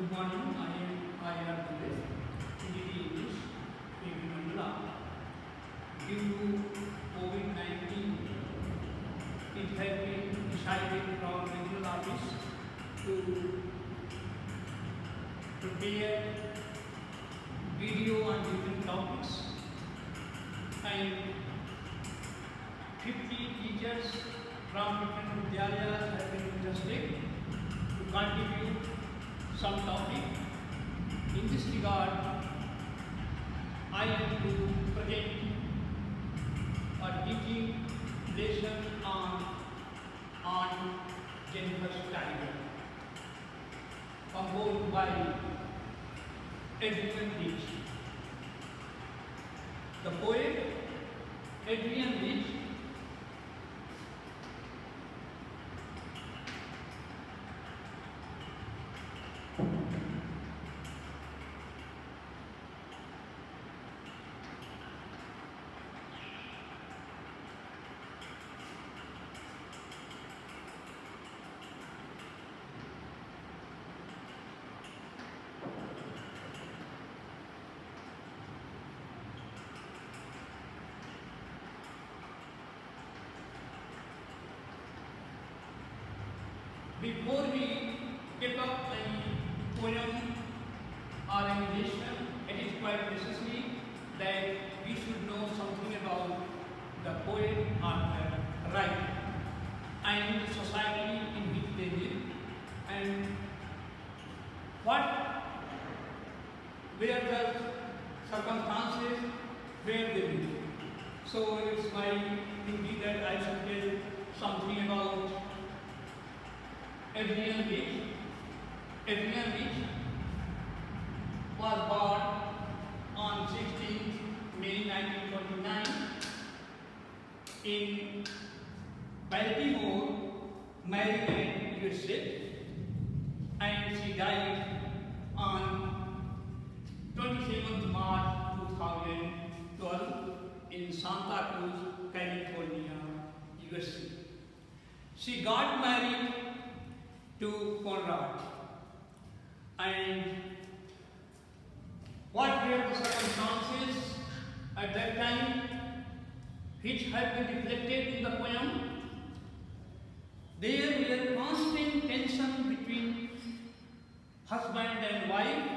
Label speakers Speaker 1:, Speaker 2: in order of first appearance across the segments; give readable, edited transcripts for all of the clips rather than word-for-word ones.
Speaker 1: Good morning. I am IR Dinesh, PGD English, KV Mandala. Due to COVID-19, it has been decided from regional office to prepare video on different topics, and 50 teachers from different vidyalayas have been interested to contribute some topic. In this regard, I am to present a teaching lesson on Jennifer's Tiger, composed by Adrian Rich. The poet Adrian Rich Before we pick up a poem or a lesson, it is quite necessary that we should know something about the poet or the writer and the society in which they live, and where the circumstances where they live. So it's my thinking that I should tell something about Adrian Rich. Adrian Rich was born on 16th May 1929 in Baltimore, Maryland, USA, and she died on 27th March 2012 in Santa Cruz, California, USA. She got married to Conrad, and what were the circumstances at that time which have been reflected in the poem? There were constant tension between husband and wife,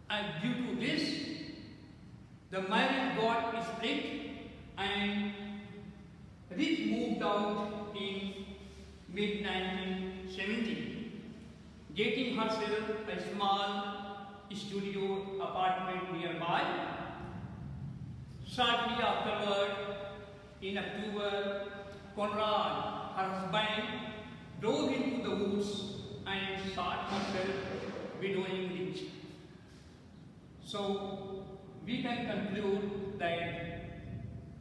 Speaker 1: and due to this, the marriage got split, and Rich moved out in mid-1970, getting herself a small studio apartment nearby. Shortly afterward, in October, Conrad, her husband, drove into the woods and shot herself, widowing Rich. So we can conclude that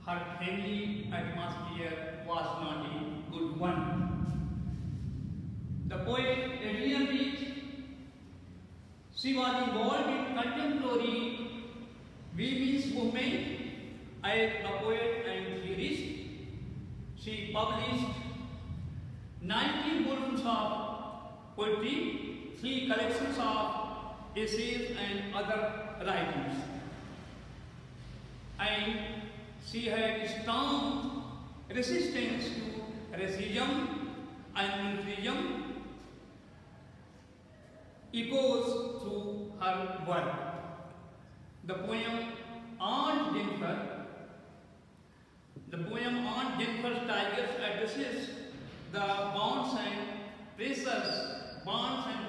Speaker 1: her family atmosphere was not a good one. The poet Adrian Rich, she was involved in contemporary women's movement as a poet and theorist. She published 19 volumes of poetry, 3 collections of essays and other writings. And she had strong resistance to racism and militarism echoes through her work. The poem Aunt Jennifer's Tigers addresses the bonds and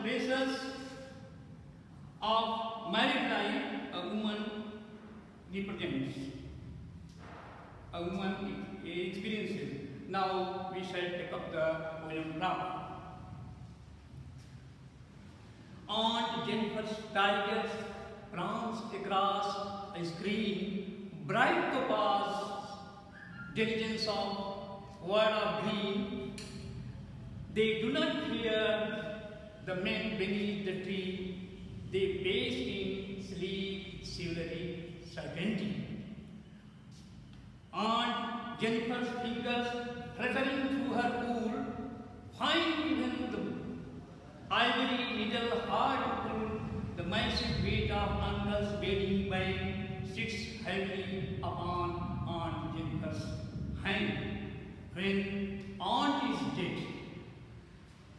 Speaker 1: pressures of married life a woman represents, a woman experiences. Now we shall take up the poem now. Aunt Jennifer's tigers prance across a screen, bright topaz, diligence of word of green. They do not fear the men beneath the tree. They pace in sleek, silvery certainty. Aunt Jennifer's fingers fluttering through her pool find even the ivory needle hard to pull, the massive weight of uncle's bearing bag sits heavily upon Aunt Jennifer's hand. When Aunt is dead,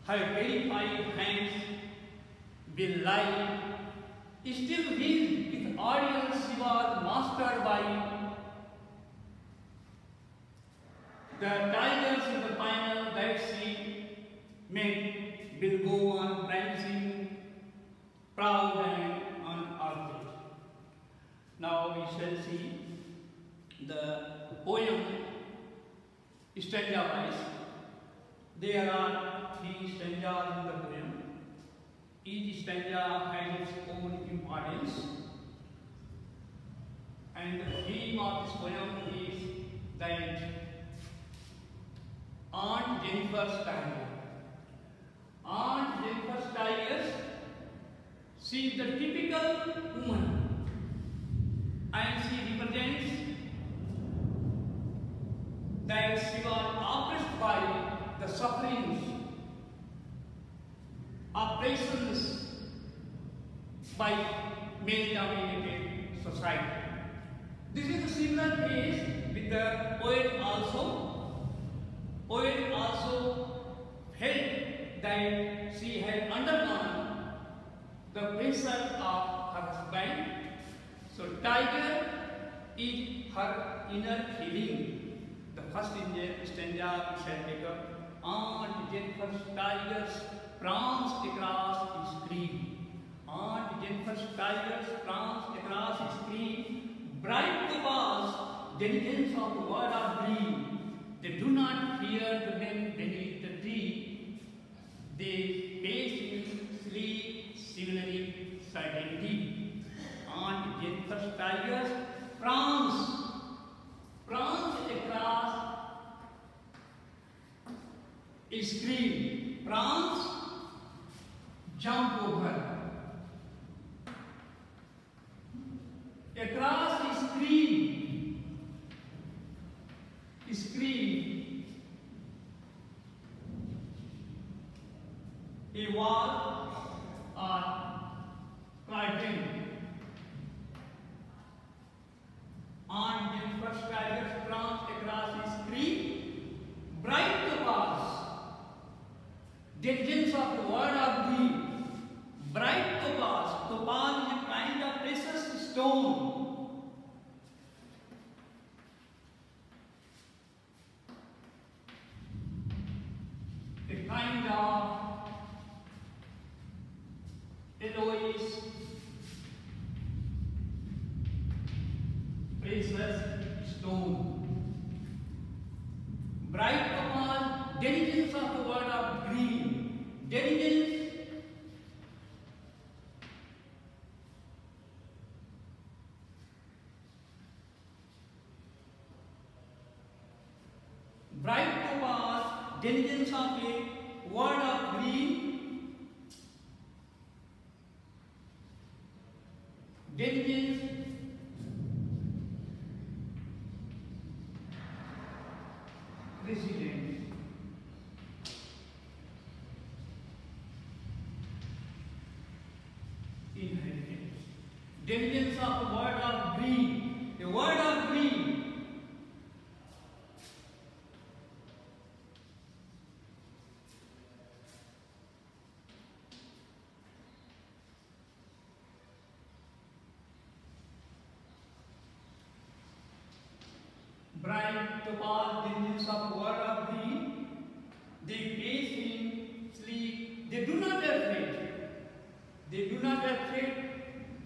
Speaker 1: her terrified hands will lie still his with audience she was mastered by the tigers in the final that she met will go on prancing, proud and unearthly. Now we shall see the poem stanza-wise. There are 3 stanzas in the poem. Each stanza has its own importance, and the theme of this poem is that Aunt Jennifer's tiger. Aunt Jennifer's tigers, she is the typical woman, and she represents that she was oppressed by the sufferings, oppressions by male-dominated society. This is a similar case with the poet also. Poet also felt that she had undergone the pressure of her husband. So tiger is her inner feeling. The first stanza we shall take up. Aunt Jennifer's tigers prance across his screen. Aunt Jennifer's tigers prance across his screen. Bright cobas, diligence of the word of green. They do not fear the men beneath the tree. They pace in sleep, similarly certainty. Aunt Jennifer's tigers prance across a screen. Prance, jump over. Across a screen, a wall or curtain. Aunt Jennifer's tigers prance across a screen. Bright topaz, diligence of the word of green. Bright topaz. Topaz is a kind of precious stone. A kind of Eloise, precious stone. Bright topaz, diligence of the word of green. Diligence, bright topaz, diligence of a word of green. Diligence, resilience. Inheritance. Diligence of the word of green. The word of green. Bright topaz, diligence of the word of green. They pace in sleep. They do not afraid. They do not afraid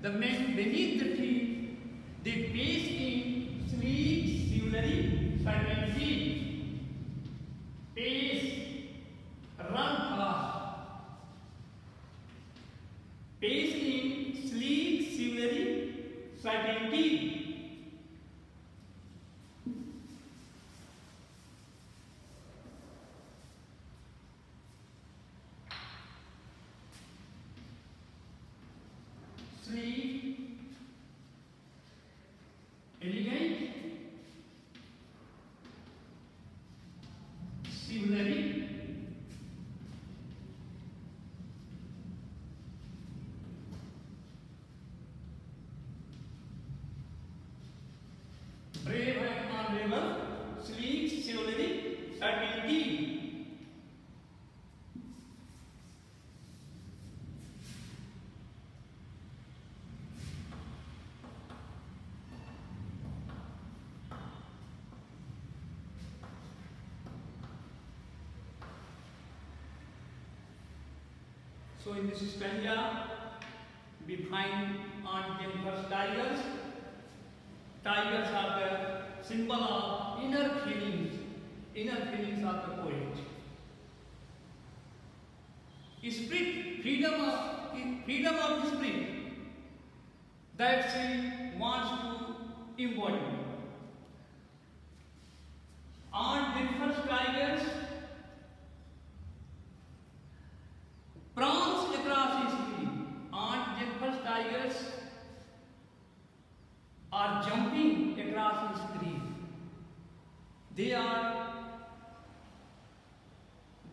Speaker 1: the men beneath the tree. They pace in sleep, similarly certainty. Pace, run fast. Pace in sleep, similarly certainty. Sleep, elegant, similarly So in this stanza, we find Aunt Jennifer's tigers. Tigers are the symbol of inner feelings of the poet. Spirit, freedom of spirit that she wants to embody. Aunt Jennifer's tigers prance across his screen. Aunt Jennifer's tigers are jumping across his screen. They are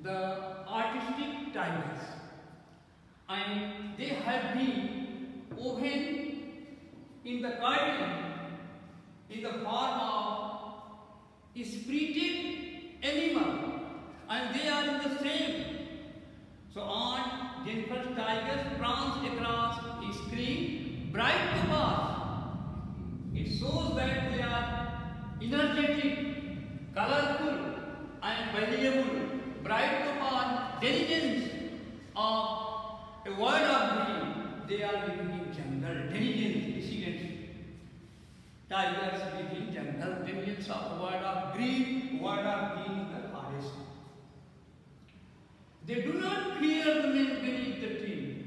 Speaker 1: the artistic tigers, and they have been woven in the garden in the form of spirited animal, and they are in the same. So Aunt Jennifer's tigers prance across a screen, bright to pass. It shows that they are energetic, colorful, and valuable, bright to pass, diligence of a word of dream. They are living in jungle, diligence, dissidents. Tigers live in jungle, diligence of word of green in the forest. They do not fear the men beneath the tree.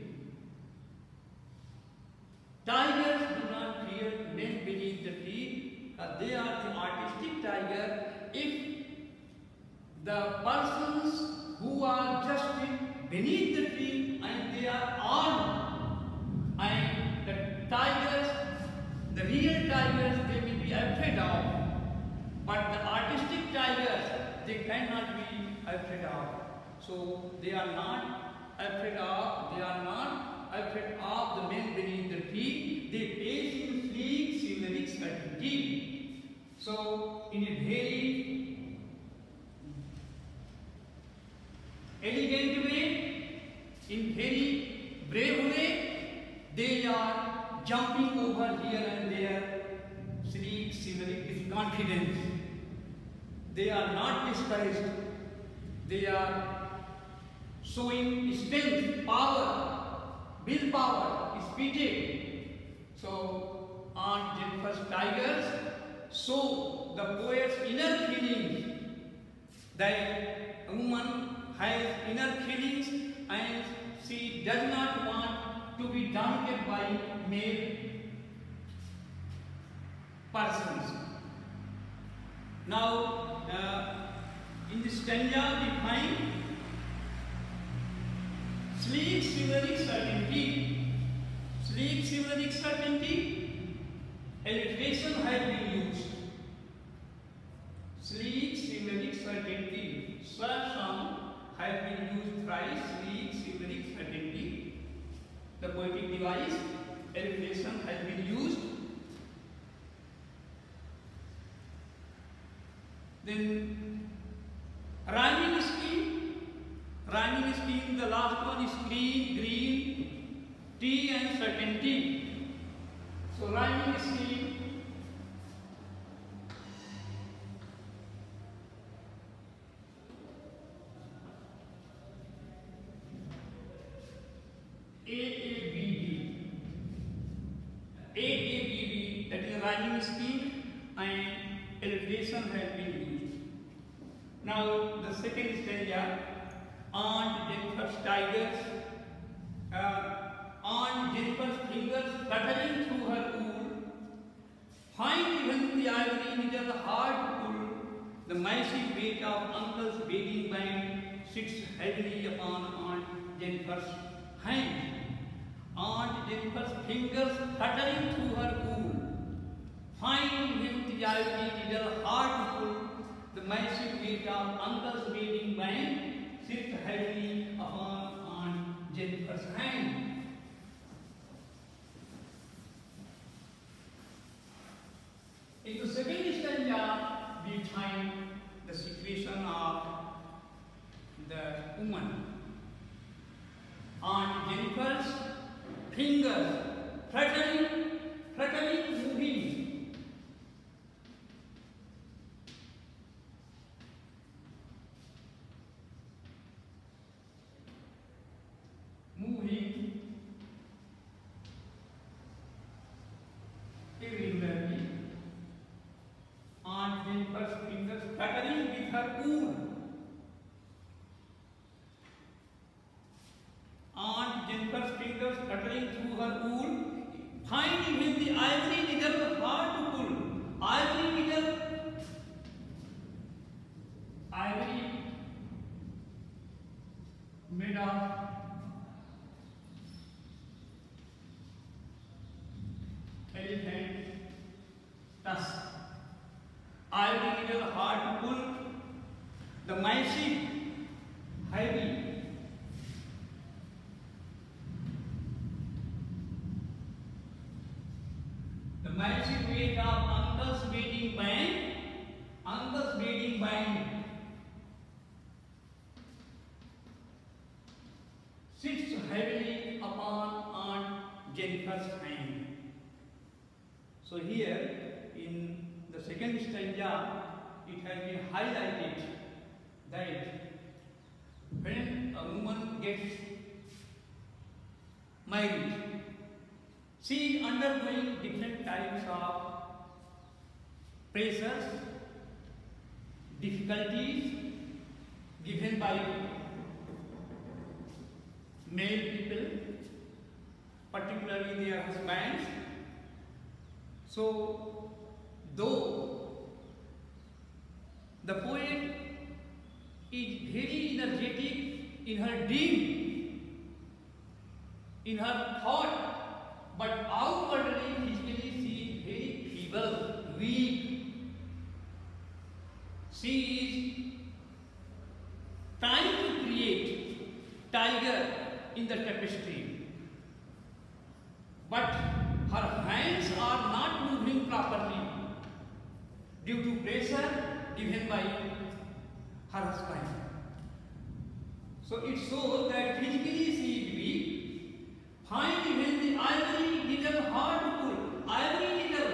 Speaker 1: Tigers do not fear men beneath the tree, because they are the artistic tiger. If the persons who are just beneath the tree and they are armed, and the tigers, the real tigers, they will be afraid of, but the artistic tigers, they cannot be afraid of. So they are not afraid of the men beneath the tree. They pace in sleek, silvery certainty. So in a very elegant way, in very brave way, they are jumping over here and there, sleek, silvery, with confidence. They are not discouraged. They are showing strength, power, willpower, spirit. So Aunt Jennifer's tigers show the poet's inner feelings, that a woman has inner feelings and she does not want to be dominated by male persons. Now, in this stanza we find sleek, silvery certainty. Sleek, silvery certainty, alliteration has been used. Sleek, silvery certainty. Swarsam has been used thrice. Sleek, silvery certainty. The poetic device, alliteration has been used. Then rhyming scheme, the last one is green, green, tea and certainty. So rhyming scheme, AABB, that is a rhyming scheme, and alliteration has been used. Now the second stanza, Aunt Jennifer's tigers, Aunt Jennifer's fingers fluttering through her wool, find even the ivory needle hard to pull. The massive weight of Uncle's bedding band sits heavily upon Aunt Jennifer's hand. Aunt Jennifer's fingers fluttering through her wool, find even the ivory needle hard to pull. The massive weight of Uncle's bedding band sits heavily upon Aunt Jennifer's hand. In the second stanza, we find the situation of the woman. Aunt Jennifer's fingers fluttering, moving. Moving. with her wool. Aunt Jennifer's fingers fluttering through her wool, find even the ivory needle hard to pull. Ivory needle, ivory made of elephant tusk. Ivory needle hard to pull. The massive, heavy, the massive weight of uncle's wedding band. Uncle's wedding band sits heavily upon Aunt Jennifer's hand. So here in the second stanza, it has been highlighted that when a woman gets married, she is undergoing different types of pressures, difficulties given by male people, particularly their husbands. So, though the poet is very energetic in her dream, in her thought, but outwardly, physically, she is very feeble, weak. She is trying to create tiger in the tapestry, but her hands are not moving properly due to pressure given by her husband. So it shows that physically she is weak. Find even the ivory needle hard to pull. Ivory needle,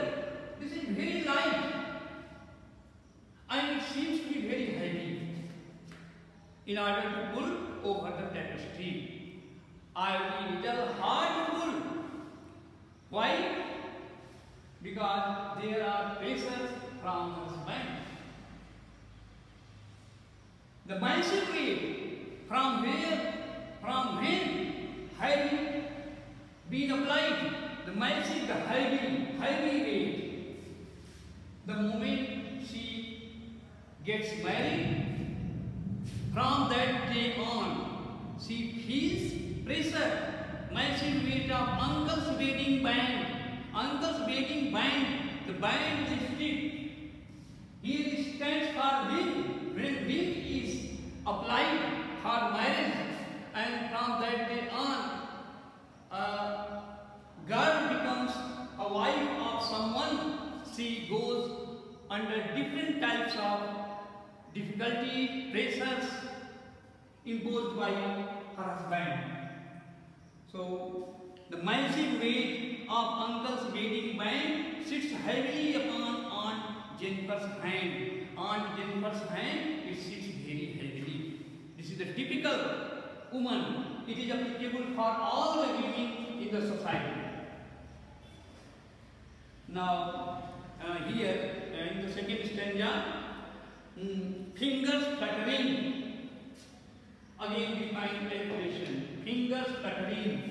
Speaker 1: this is very light and it seems to be very heavy in order to pull over the tapestry. Ivory needle hard to pull. Why? Because there are pressures from husband. The massive weight from where, from when had been applied. The massive, the heavy weight. The moment she gets married, from that day on, she feels pressure. Massive weight of uncle's wedding band. Uncle's wedding band. The band is stiff. Here it stands for ring. When ring is applied for marriage, and from that day on, a girl becomes a wife of someone. She goes under different types of difficulties, pressures imposed by her husband. So, the massive weight of uncle's wedding band sits heavily upon Aunt Jennifer's hand. Aunt Jennifer's hand, it sits very heavily. This is the typical woman. It is applicable for all the women in the society. Now, here in the second stanza, fingers fluttering. Again we find calculation. Fingers fluttering.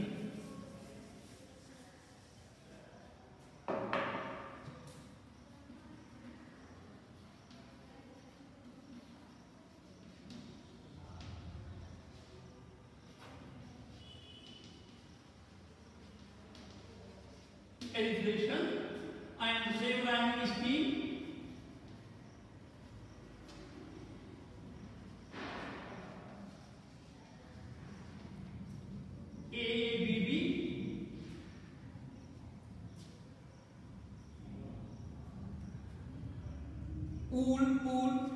Speaker 1: Alliteration and same rhyming scheme. Pool,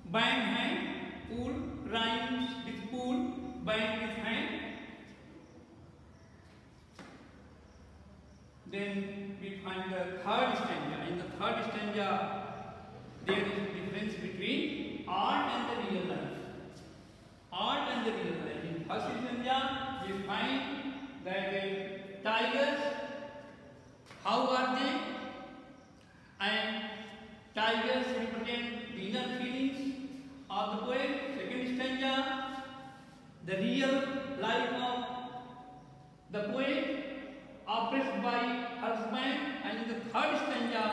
Speaker 1: band hand, pool rhymes with pool, band with hand. Then we find the third stanza. In the third stanza, there is a difference between art and the real life. Art and the real life. In first stanza, we find that tigers, how are they? And tigers represent the inner feelings, of the poet. Second stanza, the real life of the poet oppressed by husband, and in the third stanza,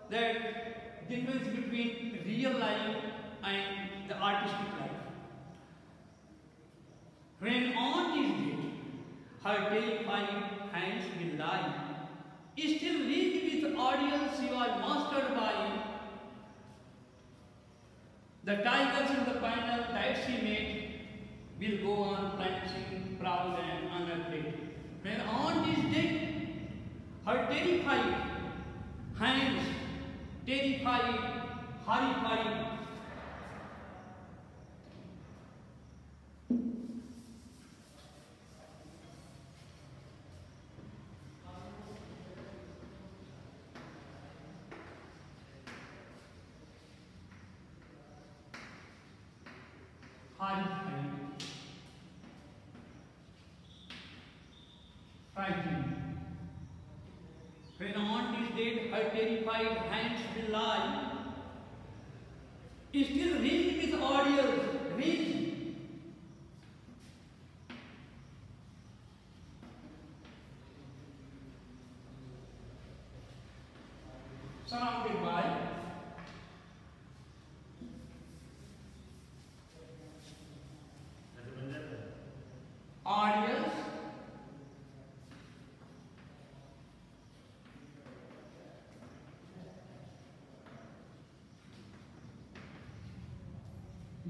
Speaker 1: that difference between real life and the artistic life. When aunt is dead, her terrified hands will lie. Still rich with audience she was mastered by the tigers in the panel that she made will go on prancing, proud and unafraid. When aunt is dead, her terrified hands, terrified, horrified, frightened. When aunt is dead, her terrified hands will lie. Still rich with audience, rich. Surrounded by audience,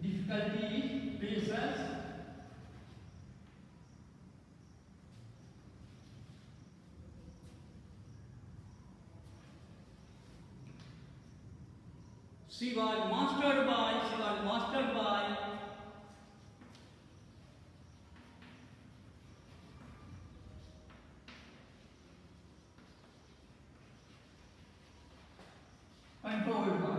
Speaker 1: difficulties, patience, she was mastered by controlled by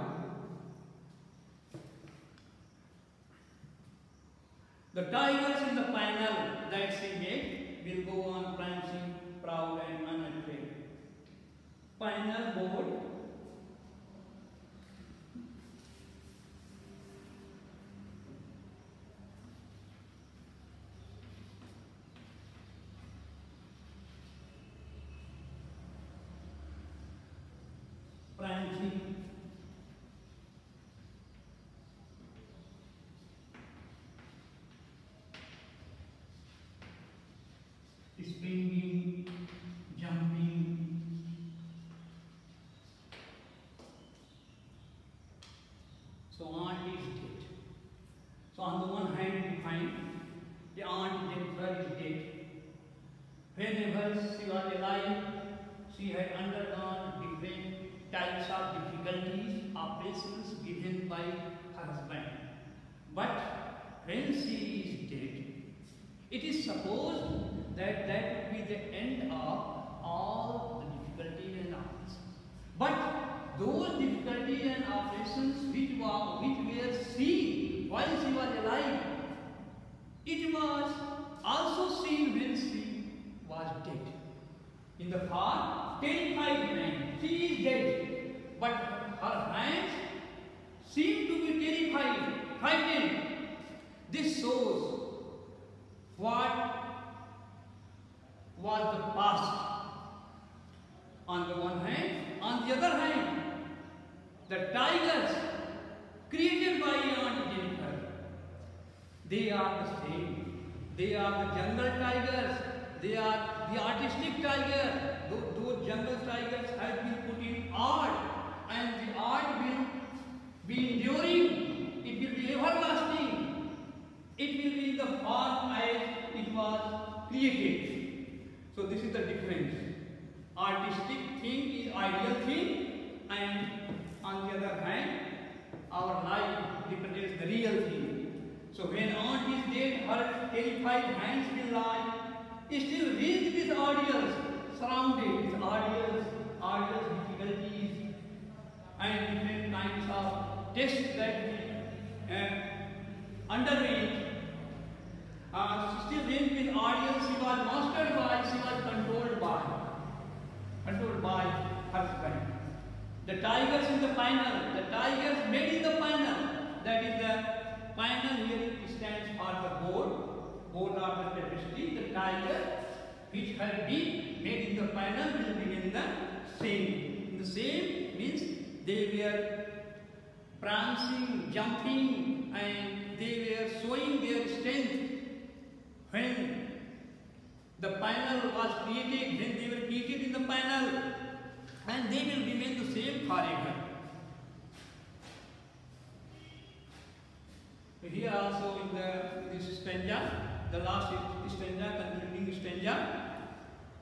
Speaker 1: the tigers in the panel that she made will go on prancing, proud and unafraid. Panel board, prancing, springing, jumping, so aunt is dead. So on the one hand we find the aunt Jennifer is dead. Whenever she was alive, she had undergone different types of difficulties, oppressions given by her husband. But when she is dead, it is supposed that that would be the end of all the difficulties and oppressions. But those difficulties and oppressions which were seen while she was alive, it was also seen when she was dead. In the form, terrified hand. She is dead, but her hands seem to be terrified, frightened. This shows what was the past on the one hand. On the other hand, the tigers created by Aunt Jennifer, they are the same. They are the jungle tigers. They are the artistic tiger. Those jungle tigers have been put in art, and the art will be enduring. It will be everlasting. It will be in the form as it was created. So this is the difference. Artistic thing is ideal thing, and on the other hand, our life represents the real thing. So when aunt is dead, her terrified hands will lie. Still rich with audience, surrounded with audience difficulties, and different kinds of tests that we underwent. Still rich with audience, she was mastered by, she was controlled by husband. The tigers in the panel, the tigers made in the panel, that is have been made in the panel will remain the same. In the same means they were prancing, jumping, and they were showing their strength when the panel was created, when they were created in the panel, and they will remain the same forever. Here also in this stanza, the last stanza, concluding stanza,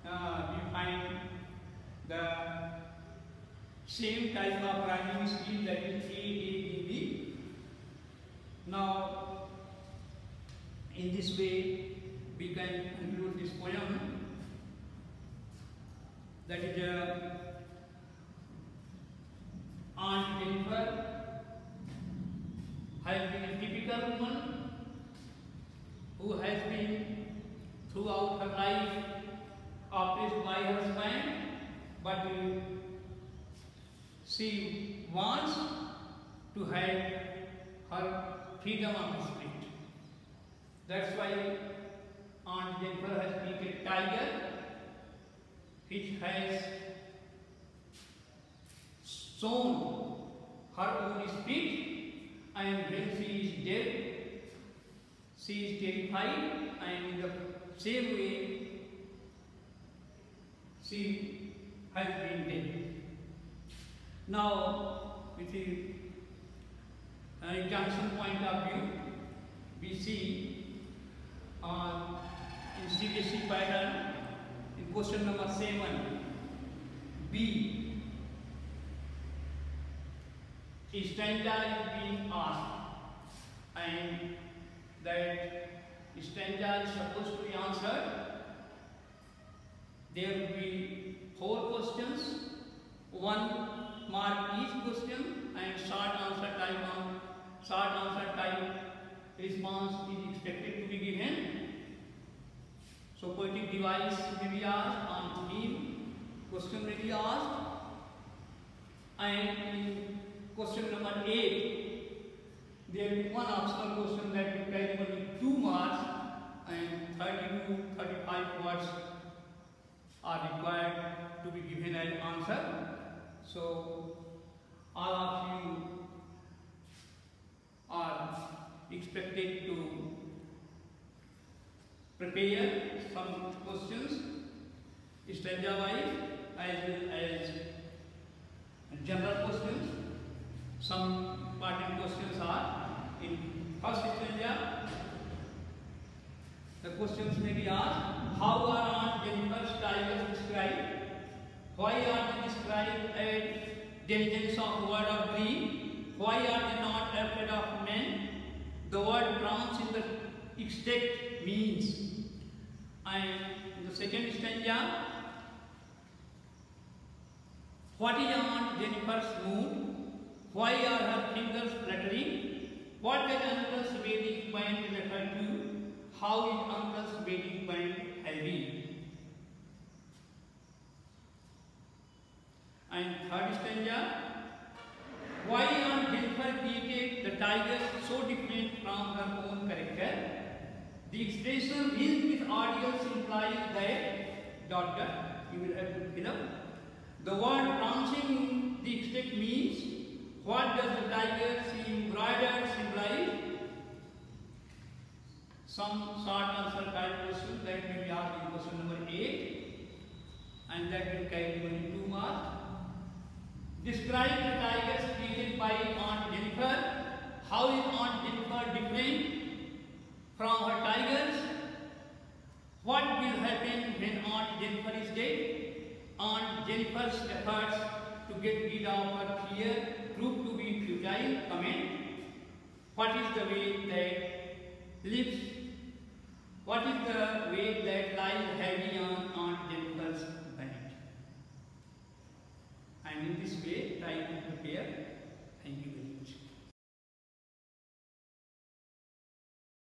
Speaker 1: we find the same type of rhyming scheme, that is A, A, B, B. Now, in this way, we can conclude this poem. That is Aunt Jennifer has been a typical woman who has been throughout her life oppressed by her husband, but she wants to have her freedom of spirit. That's why Aunt Jennifer has created a tiger which has shown her own spirit, and when she is dead, she is terrified, and in the same way she has been dead. Now, with the Johnson point of view, we see in CBSE pattern, in question number 7, B, a stanza is being asked, and that stanza is supposed to be answered. There will be 4 questions, 1 mark each question, and short answer type response is expected to be given. So poetic device may be asked, on theme question may be asked, and in question number 8 there will be 1 optional question that will carry only 2 marks, and 30-35 words are required to be given as answer. So all of you are expected to prepare some questions stanza wise as well as general questions. Some important questions are in first stanza. The questions may be asked: how are Aunt Jennifer's tigers described? Why are they described as diligence of word of breed? Why are they not afraid of men? The word prance in the extract means. And in the second stanza, what is Aunt Jennifer's mood? Why are her fingers fluttering? What does Uncle's wedding band refer to? How is Uncle's wedding band heavy? And third stanza, why Aunt Jennifer created the tigers so different from her own character? The expression is with audience implies that ... you will have to fill up. The word prancing in the extract means. What does the tiger embroidered symbolize? Some short answer type questions that may be asked in question number 8, and that will carry only 2 marks. Describe the tigers created by Aunt Jennifer. How is Aunt Jennifer different from her tigers? What will happen when Aunt Jennifer is dead? Aunt Jennifer's efforts to get rid of her fear proved to be futile. Comment. What is the weight that lives? What is the weight that lies heavy on Aunt Jennifer's band? And in this way, try to prepare. Thank you very much.